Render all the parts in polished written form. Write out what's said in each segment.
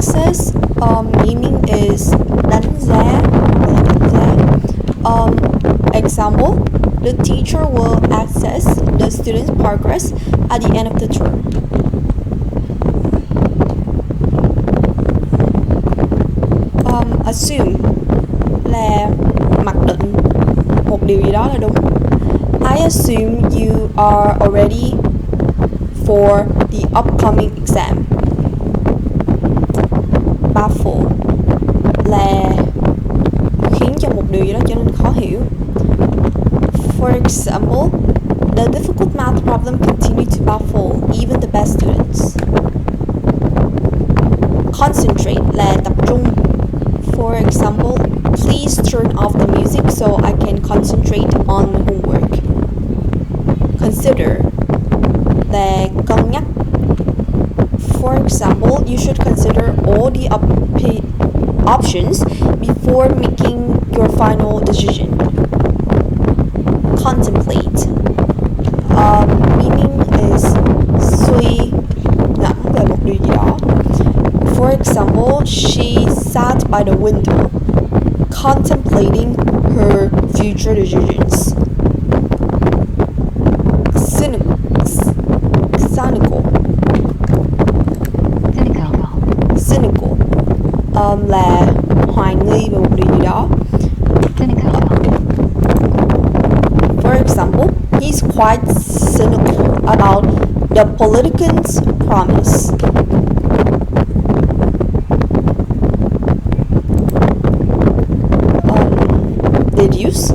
access meaning is đánh giá, example, the teacher will access the student's progress at the end of the term. Assume là mặc định một điều gì đó là đúng. I assume you are already for the upcoming exam. Baffle là khiến cho một điều gì đó trở nên khó hiểu. For example, the difficult math problem continued to baffle even the best students. Concentrate là tập trung. For example, please turn off the music so I can concentrate on homework. Consider là cân nhắc. For example, you should consider all the options before making your final decision. Contemplate meaning is suy ngẫm về một điều gì đó. For example, she sat by the window, contemplating her future decisions. Cynical là hoài nghi về một điều gì đó. For example, he's quite cynical about the politicians' promise. Deduce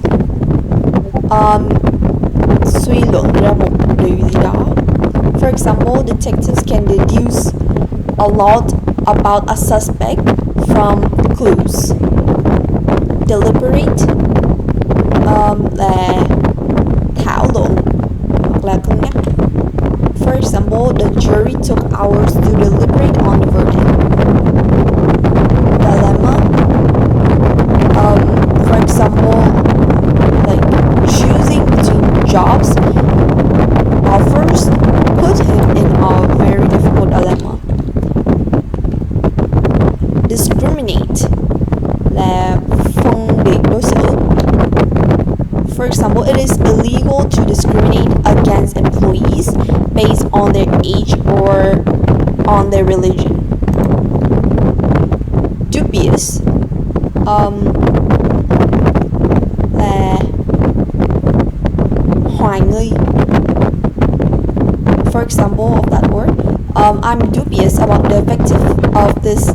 suy luận ra một điều gì đó. For example, detectives can deduce a lot about a suspect from clues. Deliberate là thảo luận hoặc là cân nhắc. For example, the jury took hours to deliberate on the verdict. Dilemma. For example, like choosing between jobs offers put him in a very difficult dilemma. Discriminate là phân biệt đối xử. For example, it is illegal to discriminate against employees based on their age or on their religion. Dubious là hoài nghi. For example of that word, I'm dubious about the effectiveness of this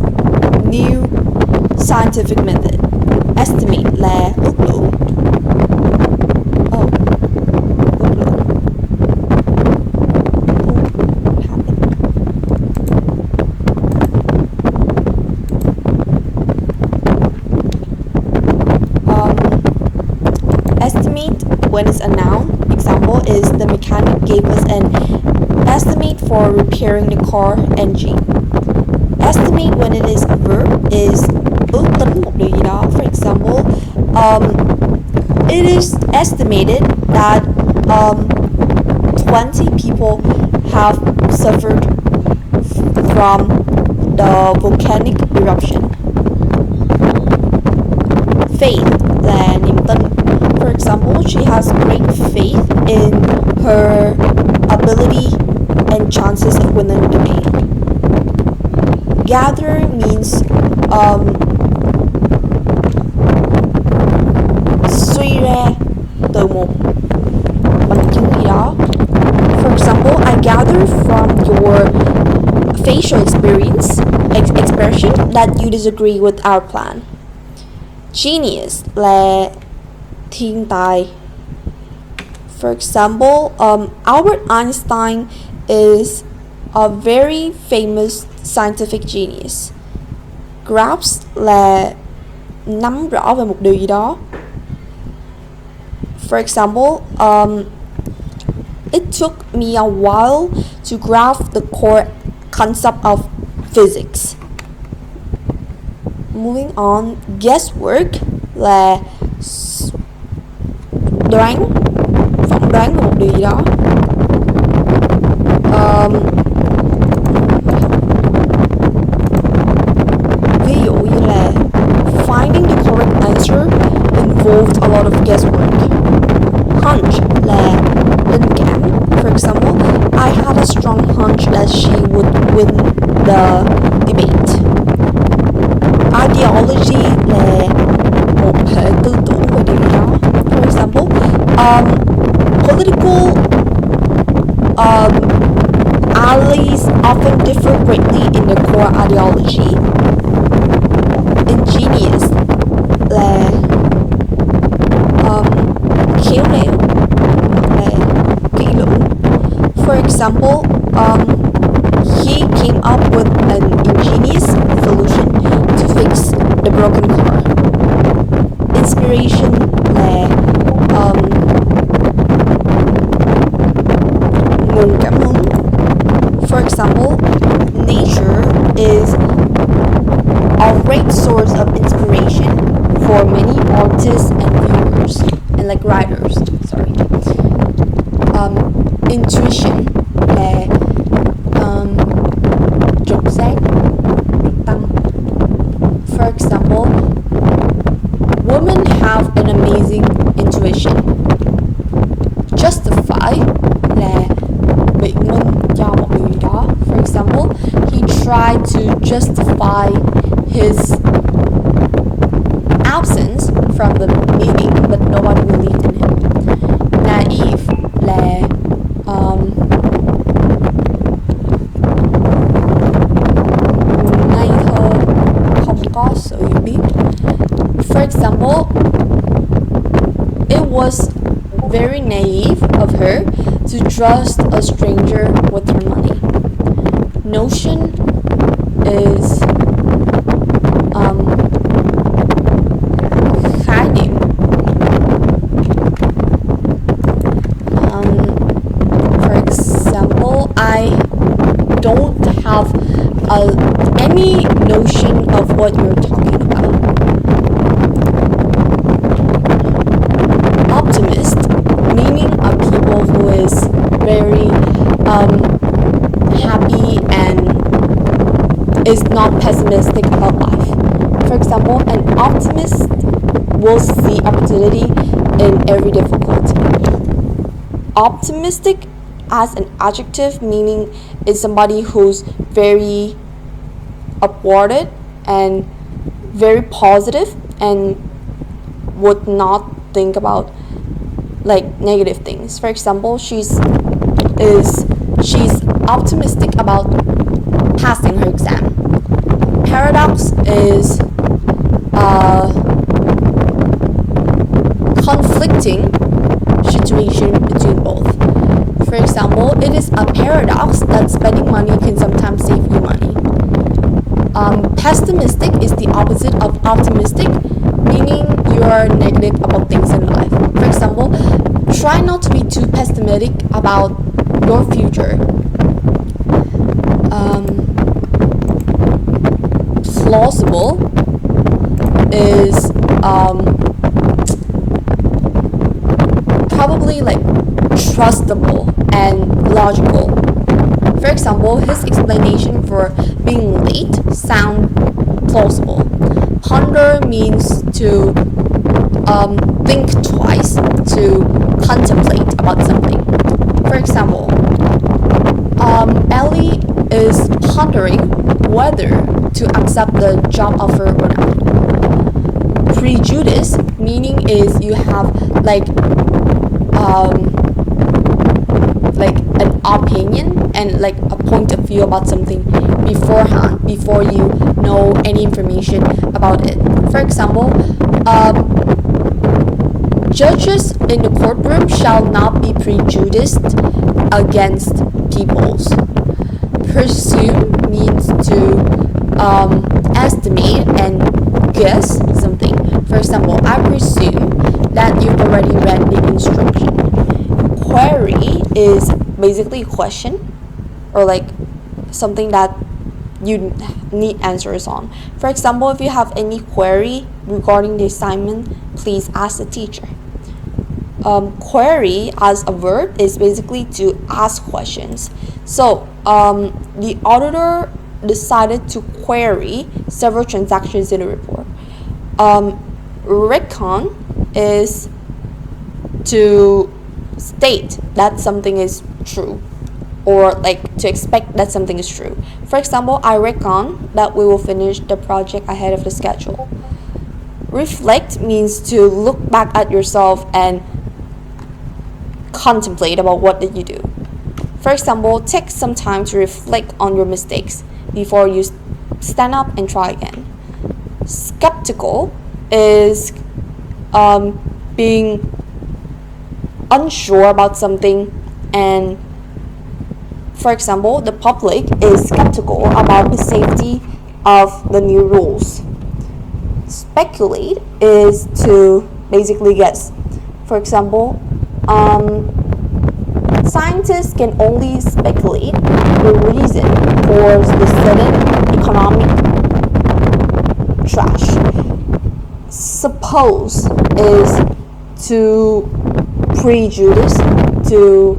new scientific method. Estimate là ước lượng. Ước lượng. Estimate when it's a noun. Example is the mechanic gave us an estimate for repairing the car engine. Estimate when it is a verb is ước tính một điều gì đó. For example, it is estimated that 20 people have suffered from the volcanic eruption. Faith là niềm tin. For example, she has great faith in her ability and chances of winning the game. Gather means suy ra từ một bằng chứng gì đó. For example, I gather from your facial expression that you disagree with our plan. Genius là thiên tài. For example, Albert Einstein is a very famous scientific genius. Grasp là nắm rõ về một điều gì đó. For example, it took me a while to grasp the core concept of physics. Moving on, guesswork là phỏng đoán về một điều gì đó. of guesswork. Hunch là linh cảm. For example, I had a strong hunch that she would win the debate. Ideology là một hệ tư tưởng về điều gì đó. For example, political allies often differ greatly in the core ideology. Ingenious là khéo léo là kỹ lưỡng. For example, he came up with an ingenious solution to fix the broken car. Inspiration là nguồn cảm hứng. For example, nature is a great source of inspiration for many artists and viewers and like writers. Sorry. Intuition là trực giác, trực tâm. For example, women have an amazing intuition. Justify là biện minh cho một điều gì đó. For example, he tried to justify his absence from the meeting, but nobody believed in him. Naive là ngây thơ, không có sự hiểu biết. For example, it was very naive of her to trust a stranger with her money. Notion is khái niệm. For example, I don't have any notion of what you're talking about. Optimist, meaning a people who is very happy and is not pessimistic about life. For example, an optimist will see opportunity in every difficulty. Optimistic as an adjective meaning is somebody who's very upwarded and very positive and would not think about like negative things. For example, she's optimistic about passing her exam. Paradox is conflicting situation between both. For example, it is a paradox that spending money can sometimes save you money. Pessimistic is the opposite of optimistic, meaning you are negative about things in life. For example, try not to be too pessimistic about your future. Plausible is probably like trustable and logical. For example, his explanation for being late sound plausible. Ponder means to think twice, to contemplate about something. For example, Ellie is pondering whether to accept the job offer or not. Prejudice meaning is you have like an opinion and like a point of view about something beforehand, before you know any information about it. For example, judges in the courtroom shall not be prejudiced against peoples. Presume means to estimate and guess something. For example, I presume that you've already read the instruction. Query is basically a question or like something that you need answers on. For example, if you have any query regarding the assignment, please ask the teacher. Query as a word is basically to ask questions. So the auditor decided to query several transactions in a report. Recon is to state that something is true, or like to expect that something is true. For example, I reckon that we will finish the project ahead of the schedule. Reflect means to look back at yourself and contemplate about what did you do. For example, take some time to reflect on your mistakes before you stand up and try again. Skeptical is being unsure about something, and for example, the public is skeptical about the safety of the new rules. Speculate is to basically guess. For example, scientists can only speculate the reason for the sudden economic crash. Suppose is to prejudice, to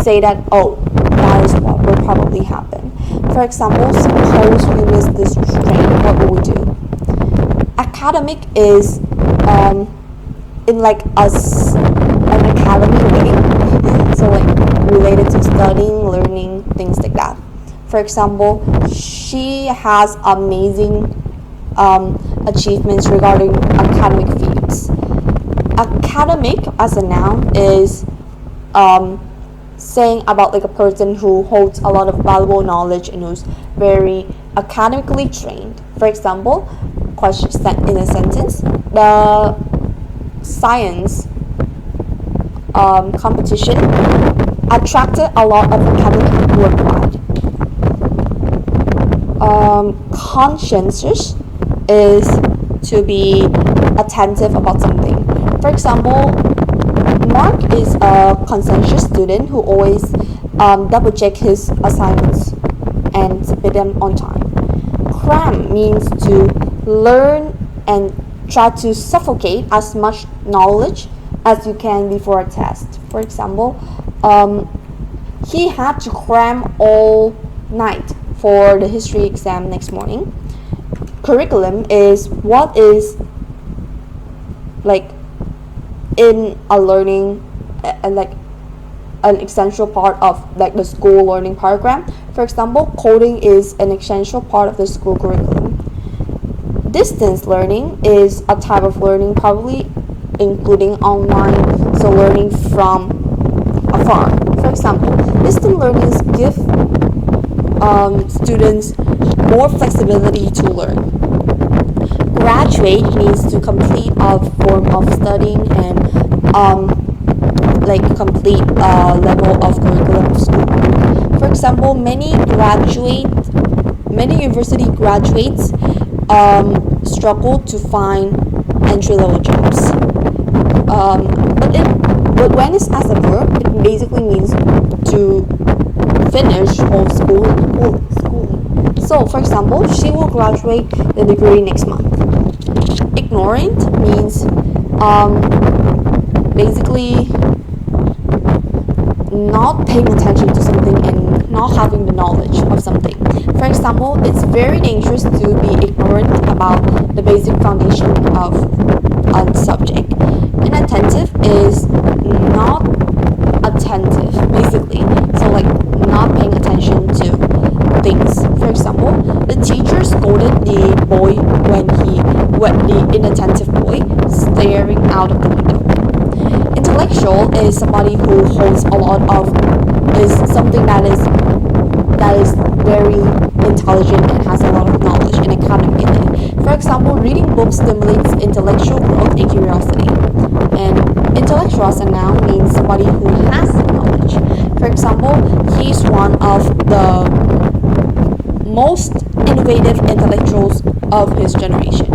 say that, oh, that is what will probably happen. For example, suppose we miss this train, what will we do? Academic is in like an academy way, so like related to studying, learning, things like that. For example, she has amazing achievements regarding academic fields. Academic as a noun is saying about like a person who holds a lot of valuable knowledge and who's very academically trained. For example, question in a sentence, the science competition attracted a lot of academic worldwide. Conscientious is to be attentive about something. For example, Mark is a conscientious student who always double check his assignments and submit them on time. Cram means to learn and try to suffocate as much knowledge as you can before a test. For example, he had to cram all night for the history exam next morning. Curriculum is what is like in a learning like an essential part of like the school learning program. For example, coding is an essential part of the school curriculum. Distance learning is a type of learning, probably including online, so learning from afar. For example, distance learning give students more flexibility to learn. Graduate means to complete a form of studying and like complete a level of curriculum of school. For example, many university graduates struggle to find entry-level jobs. But when it's as a verb, it basically means to finish whole schooling. So, for example, she will graduate the degree next month. Ignorant means basically not paying attention to something and not having the knowledge of something. For example, it's very dangerous to be ignorant about the basic foundation of a subject. Inattentive is not attentive, basically. So like not paying attention to things. For example, the teacher scolded the boy when the inattentive boy staring out of the window. Intellectual is somebody who holds a lot of is something that is very intelligent and has a lot of knowledge and academic in it. For example, reading books stimulates intellectual growth and curiosity. And intellectual as a noun means somebody who has knowledge. For example, he's one of the most innovative intellectuals of his generation.